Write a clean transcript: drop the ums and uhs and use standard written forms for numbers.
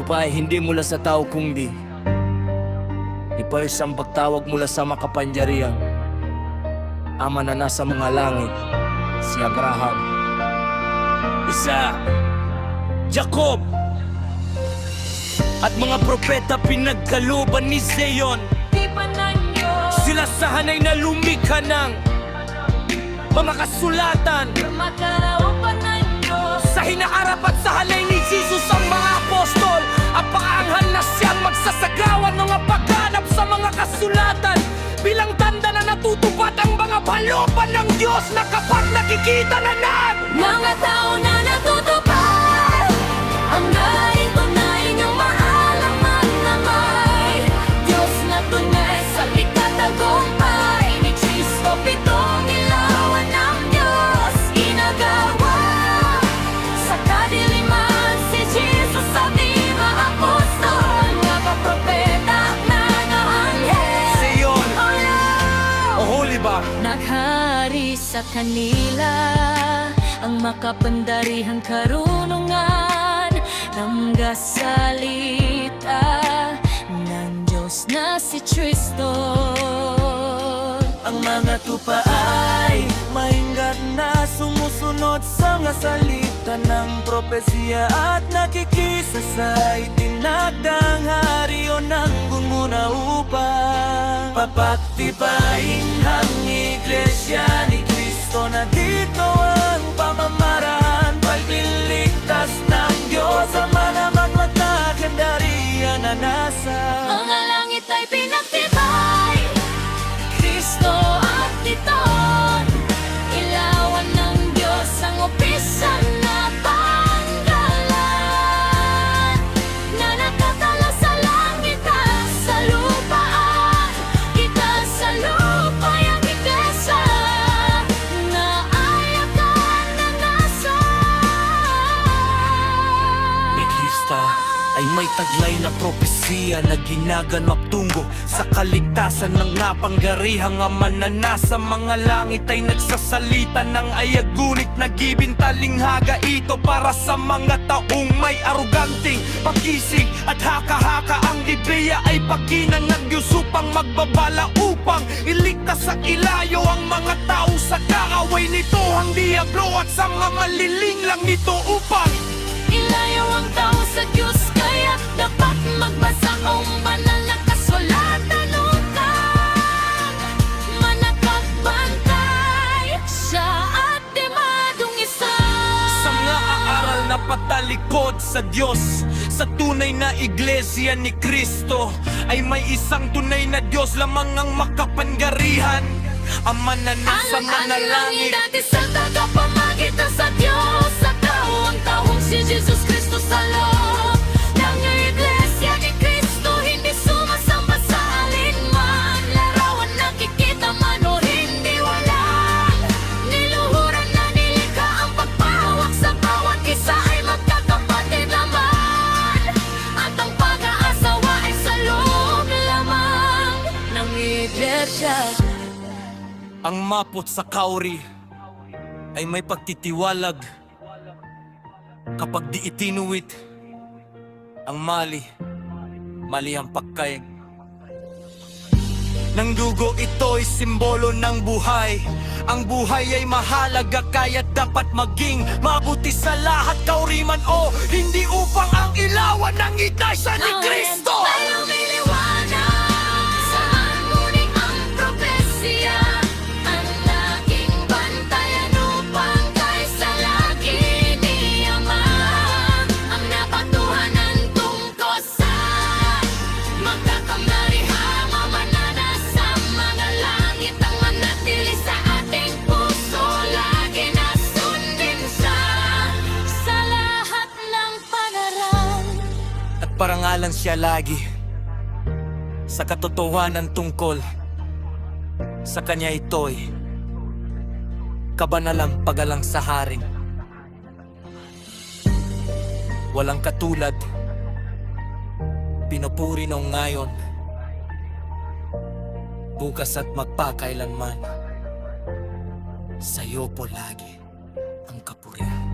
ito pa ay hindi mula sa tao kundi ito ay isang pagtawag mula sa makapangyarihang Ama na nasa mga langit, si Abraham, Isaac, Jacob, at mga propeta pinagkaluban ni Zion. Sila sa hanay na lumikha ng mga kasulatan. Sa hinaharap at sa halay ni Jesus ang mga apostol, ang paanghal na siyang magsasagawan ng paghanap sa mga kasulatan, bilang tanda na natutupad ang mga baloban ng Diyos na kapag nakikita na mga tao na natutupad ang naitunay niyong maalaman na may Diyos na tunay sa ikatagumpay ni Kristo. Pitong ilawan ng Diyos ginagawa sa kadiliman, si Jesus sa mga apostol, mga propeta at mga anghel. Zion, o holy ba? Naghari sa kanila ang makapandarihang karunungan ng gasalita ng Diyos na si Kristo. Ang mga tupa ay mahingat na sumusunod sa mga salita ng propesya at nakikisa sa itinagdang hari o ng gumuna upang papaktibayin ang iglesia ni Kristo na dito ang pamamaraan, pagliligtas ng Diyos ang manamang magkakandariya na nasa Mga langit ay pinagtibay Kristo at iton ilawan ng Diyos ang opisan na tanggalan na nakatala sa langit at sa lupaan. Kita sa lupa ang iglesia na ayakan na nasa ni Krista ay may taglay na propesiya na ginaganap tungo sa kaligtasan ng napangyarihang Ama na nasa mga langit ay nagsasalita ng ayag, ngunit nagbibintalinghaga ito para sa mga taong may aruganting pagising at haka-haka. Ang Biblia ay pagkinang ng Diyos upang magbabala upang iligtas sa ilayo ang mga tao sa kaaway nito, ang diablo at sa mga malilinglang nito upang ilayaw ang tao sa Diyos, kaya dapat magbasa ang banal na kasulatan upang manakagbantay sa atimadong isa. sa mga aaral na patalikod sa Diyos, sa tunay na iglesia ni Kristo ay may isang tunay na Diyos lamang ang makapangyarihan, Ama na nasa mga langit. Dati sa tagapamagitan sa Diyos sa tao, ang taong si Jesus Kristo sa loob ng iglesia ni Kristo, hindi sumasamba sa alinman, larawan nakikita man o hindi walang niluhuran na nilikha. Ang pagpahawak sa bawat isa ay magkakapatid naman, at ang pag-aasawa ay sa loob lamang ng iglesia. Ang mapot sa kauri ay may pagtitiwalag kapag di itinuwit ang mali ang pagkaig. Ng dugo ito'y simbolo ng buhay. Ang buhay ay mahalaga kaya dapat maging mabuti sa lahat, kauriman o hindi, upang ang ilawan ng iglesia ni Kristo ay lumiliwanag. Saan muling ang propesya ang laging bantayan upang kay sa lagi ni Ama ang napatuhanan tungkol sa magkakamarihan. Ama na nasa mga langit ang manatili sa ating puso, lagi na sundin sa lahat ng panarang. at parangalan siya lagi sa katotohanan tungkol sa kanya. Ito'y kabanalang pagalang sa haring, walang katulad, pinupuri nung ngayon, bukas at magpakailanman. Sa'yo po lagi ang kapurihan.